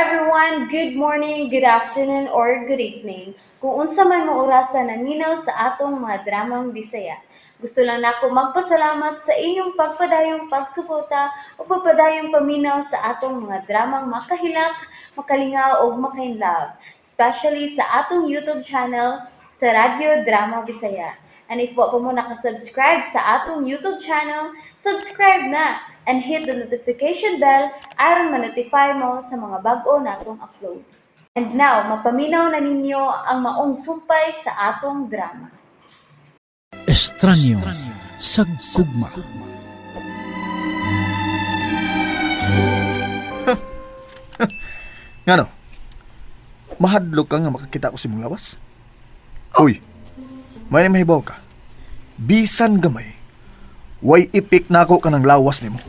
everyone, good morning, good afternoon, or good evening. Kung unsa man mo orasan naminaw sa atong mga dramang Bisaya. Gusto lang nako magpasalamat sa inyong pagpadayong pagsuporta o pagpadayong paminaw sa atong mga dramang makahilak, makalingaw o makainlove, especially sa atong YouTube channel sa Radyo Drama Bisaya. And if wa pa mo nakasubscribe sa atong YouTube channel, subscribe na and hit the notification bell aron ma-notify mo sa mga bag-o natong uploads. And now, mapaminaw na ninyo ang maong sumpay sa atong drama. Estranyo sa gugma. Ngano? Mahadlok ka nga makakita ko si mong lawas? Uy, may mahibaw ka. Bisan gamay, way ipik na ako ka ng lawas ni mo.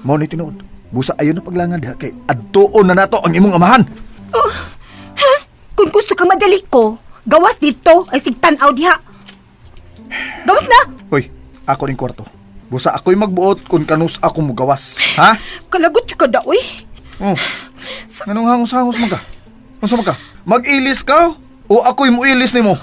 Mao ni tinuod. Busa ayon na paglangan diha kay adtuon na nato ang imong amahan. Ha? Kung gusto ka madali ko, gawas dito ay sigtanaw diha. Gawas na! Uy, ako ning kwarto. Busa ako'y magbuot kung kanus ako mo gawas. Ha? Kalagot siya ka da, uy. Oh. Anong hangos-hangos man ka? Unsa man ka? Mag-ilis ka? O ako'y mo ilis nimo?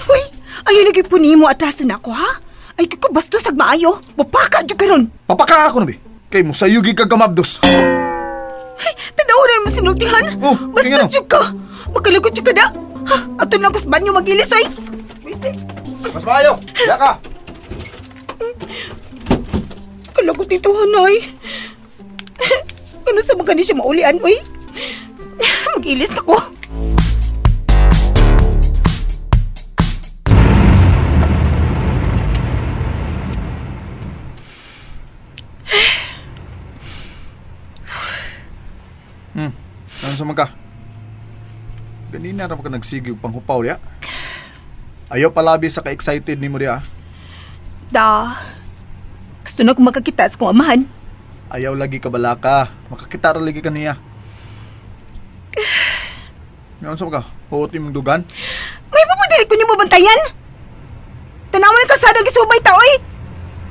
Uy! Ayaw lagi po nimo atraso na ako, ha? Ay, di ko bastos ag maayo. Mapaka dyan ka ron. Papaka ako na, be. Kay mo sayugi ka gamabdos. Ay, tanaw na yung masinultihan. Oh, bastos dyan ka. Magkalagot dyan ka da. Ha? Ato lang kus banyo mag-ilis, ay. Mas maayo! Diya ka! Kalagot dito, hanay. Ano sa mga siya maulian, uy? Mag-ilis na ko. Ano sa mga? Ganina na ka nagsigig panghupaw diya. Ayaw palabi sa ka-excited ni mo diya. Da. Gusto na kong makakita sa kong amahan. Ayaw lagi ka balaka. Makakita ra lagi ka niya. Ano sa mga? Huot mong dugan? May papadili ko niyo mabantayan. Tanawa ng kasada gisubay ta, oy.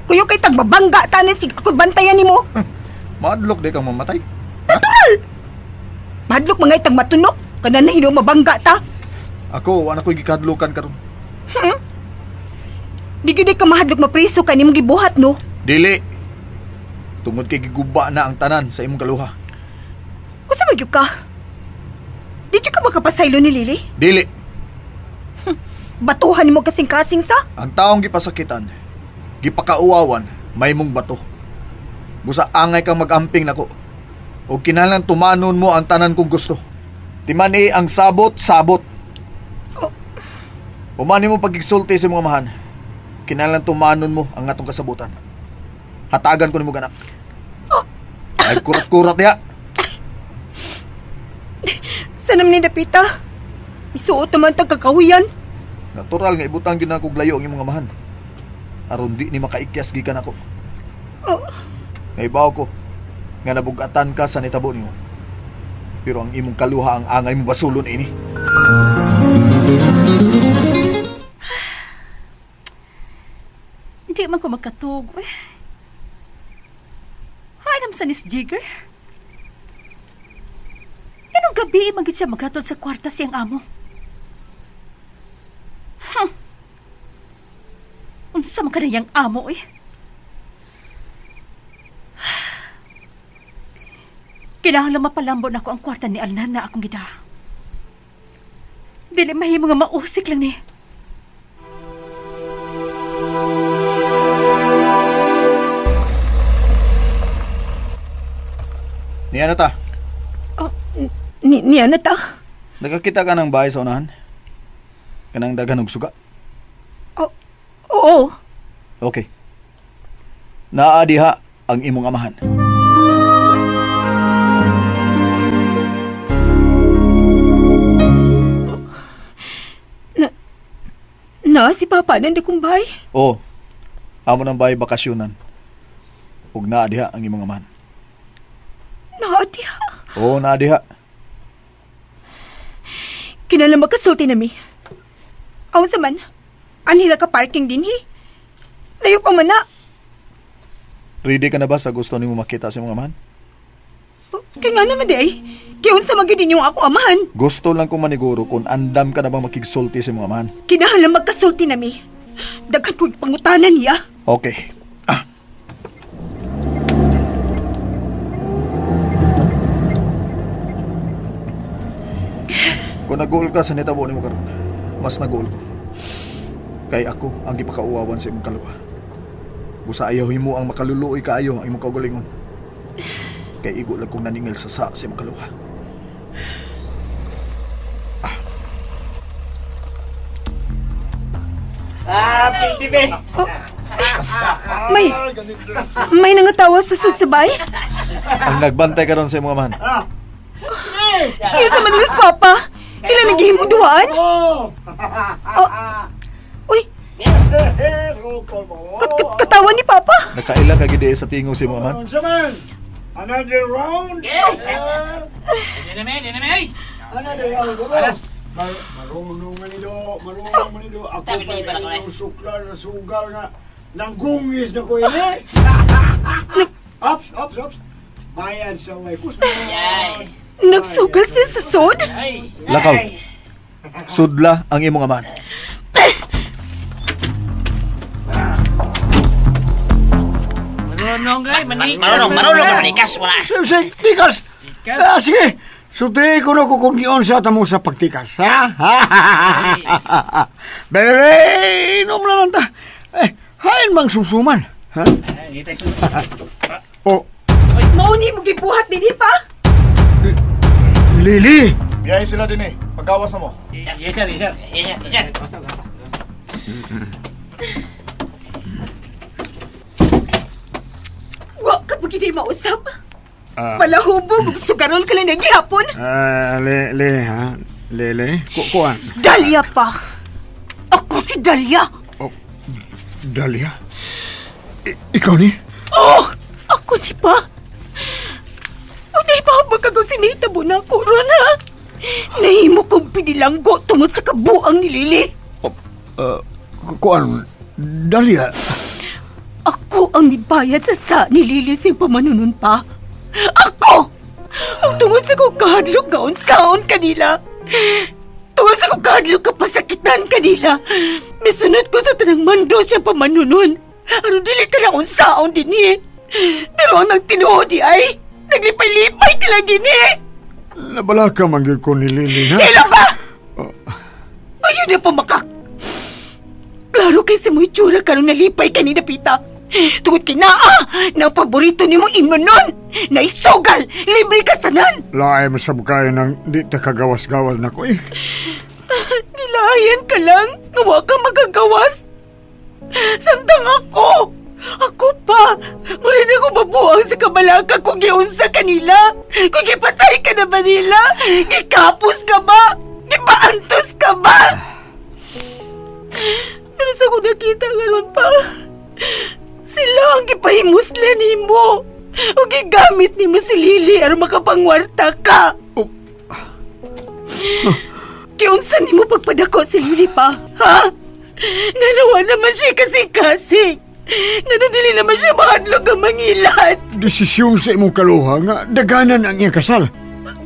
Kuyo kay tagbabangga tanin sig ako bantayan nimo. Madlok di kang mamatay. Natural! Madlok mga itang matunok. Kana na hindi mabangga ta. Ako, anak ko'y gikadlukan karon. Di gid ka mahadlok mapriso ka nimong gibuhat, no? Dili. Tungod kay giguba na ang tanan sa imong kaluha. Usa magyud ka? Di ka makapasaylo ni Lily? Dili. Batuhan mo kasing-kasing sa? Ang taong gipasakitan, gipakauawan, may mong bato. Busa angay kang magamping nako. O kinahanglan tumanon mo ang tanan kong gusto. Timani ang sabot-sabot. Umani mo pagigsulti sa mga mahan. Kinahanglan tumanon mo ang atong kasabutan. Hatagan ko ni mo ganak. Ay kurat-kurat ya. Sanam ni Dapita. Isuot naman tag kakahuyan. Natural nga ibutang ginakog layo ang imong amahan. Aron di ni makaikyas gikan ako. Naibaw ko nga nabugatan ka sa nitabo niyo. Pero ang imong kaluha ang angay mo basulon ini. Hindi man ko magkatog. Hanam sa Nis Jigger. Anong gabi magit siya maghatod sa kwarta siyang amo? Unsa man ka na yang amo, eh? Kinahanglan mapalambot ako ang kwarta ni Alnan na akong gida. Dili mahimo nga mausik lang ni. Niya na ta. Niya na ta? Nagkakita ka ng bahay sa unahan? Kanang daghan og suga? Oo. Okay. Naa diha ang imong amahan. Si Papa nandi kong bahay? Oo. Amo ng bahay bakasyonan. Ug naa diha ang imong amahan. Naa diha? Oo, naa diha. Kinala makasulti na mi. Awan sa man, anhila ka parking din hi. Layo pa man na. Ready ka na ba sa gusto nimo makita sa mga amahan? Kaya nga naman di ay. Kiunsa man gid ninyong ako amahan. Gusto lang ko maniguro kung andam ka na bang makigsulti sa mga amahan. Kinahanglan magkasulti nami. Daghan ko pangutanan niya. Okay. Kung nag-goal ka sa netabo ni mo karon, mas nag-goal ko. Kay ako ang gipakauwawan sa imong kaluwa. Busa ayaw mo ang makaluluoy kaayo ang imong kaugalingon. Kay igo lang kong naningil sa imong kaluwa. Pintibe! May nangatawa sa sudsabay? Ang nagbantay karon sa imong amahan. Kiunsa man Luis Papa? Kailan naghihimong duhaan? Uy, katawan ni Papa? Nakaila ka gid sa tingog sa imong amahan. Another round? Another round, boss. Marunong man ito. Ako pa yung sukla na sugal nga nanggungis na ko ini. Ops. Bayan sa way. Kusma. Nagsugal siya sa sod? Lakaw. Sudla ang imong amahan. Marunong ka manikas, wala. Sige, tikas. Sige. Suti ko na kukungion sa tamo sa pagtikas, ha? Bebe, inom na lang ta. Hain mang sumsuman, ha? Oh. Mauni mo gibuhat din pa? Lili! Biyay sila din Pagkawas na mo. Yes, sir. Wa ka pa gid mausap? Palahubog, sugarol ka lang naghihapon. Lele, kuan. Dalia pa. Ako si Dalia. Oh, Dalia? Ikaw ni? Oh, ako di pa. Unay pa magkagaw sinitabo na ako ron, ha? Nahimo kong pinilanggo tungod sa kabuang ni Lili. Kuan, Dalia? Ako ang nibayad sa ni Lili siyang pamanunon pa. Ako! Ang tungod sa kong kahadlok nga unsaon kanila. Tungod sa kong kahadlok kapasakitan kanila. Misunod ko sa tanang mando siyang pamanunon. Ano dili ka na unsaon din Pero ang nagtinuod ay naglipay-lipay ka lang din Nabala ka manggil ko ni Lili, ha? Ilan ba? Ayun na pamakak. Klaro kay sa mo itsura ka nung nalipay ka ni Napita. Tungod kay naa na ang paborito ni mo imo nun. Naisugal, libre ka sanan. Laay mo sa bukay nang di ta kagawas-gawas na ko Nilayan ka lang, ngawa ka magagawas. Samtang ako pa, murid ako mabuang sa kabalaka kung giunsa kanila. Kung gipatay ka na ba nila, gikapos ka ba? Gipaantos ka ba? Pero sa ko nakita ngayon pa, sila ang gipahimusla ni mo. O gigamit ni mo si Lili aron makapangwarta ka. Kiunsa ni mo pagpadako si Lili pa, ha? Nga nawa naman siya kasing-kasing. Nga dili naman siya mahadlok ang mangilat. Desisyon sa imong kaluha nga daganan ang iyang kasal.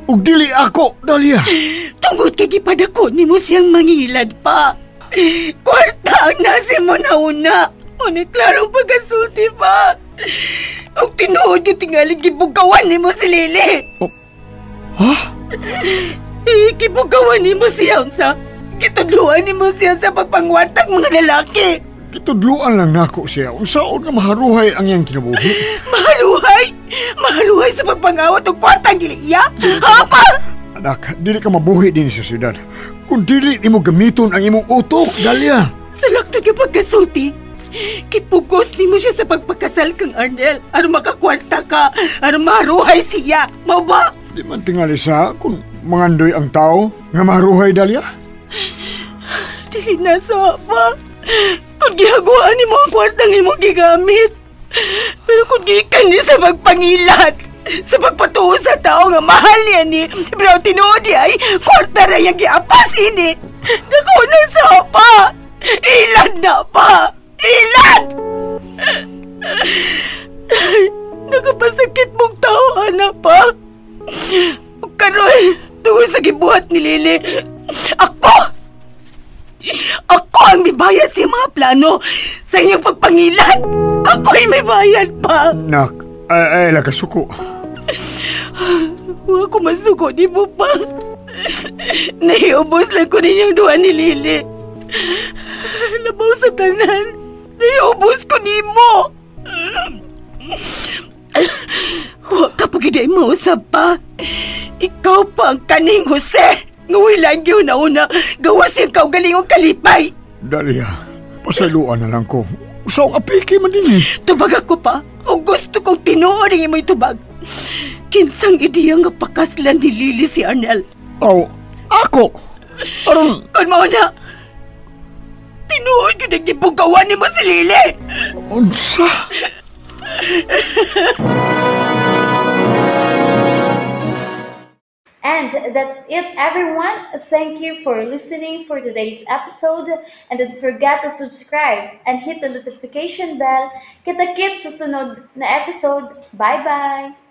Ug dili ako, Dalia. Tungod kay gipadako ni mo siyang mangilad pa. Kwarta ang nasi mo na una. O ni klarong pagkasulti pa. O tinuod yung tingaling gibugawan ni mo si Lili. Ha? Gibugawan ni mo siya unsa. Kitudluan ni mo siya sa pagpangwartang mga lalaki. Kitudluan lang nako siya. Unsaon nga maharuhay ang iyang kinabuhi? Maharuhay? Maharuhay sa pagpangawat o kwartang dili iya? Hapa? Anak, dili ka mabuhi din sa syudad. Kung dili ni mo gamiton ang imong utok, Dalia. Sa lakto ka pagkasulti, kipugos ni mo siya sa pagpagkasal kang Arnel. Ano makakwarta ka? Ano maruhay siya? Mau ba? Di man tingali sa kung mangandoy ang tao nga maruhay, Dalia. Dili na sa apa. Kung gihaguan ni mo ang kwartang imong gigamit. Pero kung gikan ni sa pagpangilat, sa pagpatuo sa tao nga mahal niya ni, pero tinuod ay kwarta na yung giapas ini. Dako na sa apa. Ilan na pa. Ilan! Nakapasakit mong tao, anak pa. karon tungod sa gibuhat ni Lily. Ako ang may bayad sa mga plano sa inyong pagpangilan. Ako ay may bayad pa. Nak, ay lagasuko. Huwag ko masuko, di mo pa. Naiubos lang ko ninyong duha ni Lily. Labaw sa tanan. Naiubos ko ni mo. Huwag ka pagiday mausap pa. Ikaw pa ang kaning Jose. Ngawi lang yun na una. Gawas yung kaugalingong kalipay. Dalia, pasayloan na lang ko. Usaw ang apiki man din eh. Tubag ako pa. O gusto kong tinuoring imo'y tubag. Kinsang idiyang nga pakaslan ni Lily si Arnel. Aw, ako? Aron, Kung mo na, tinuod ko nagdibugawan ni mo si Lily. unsa? And that's it, everyone. Thank you for listening for today's episode. And don't forget to subscribe and hit the notification bell. Kita-kits sa sunod na episode. Bye-bye!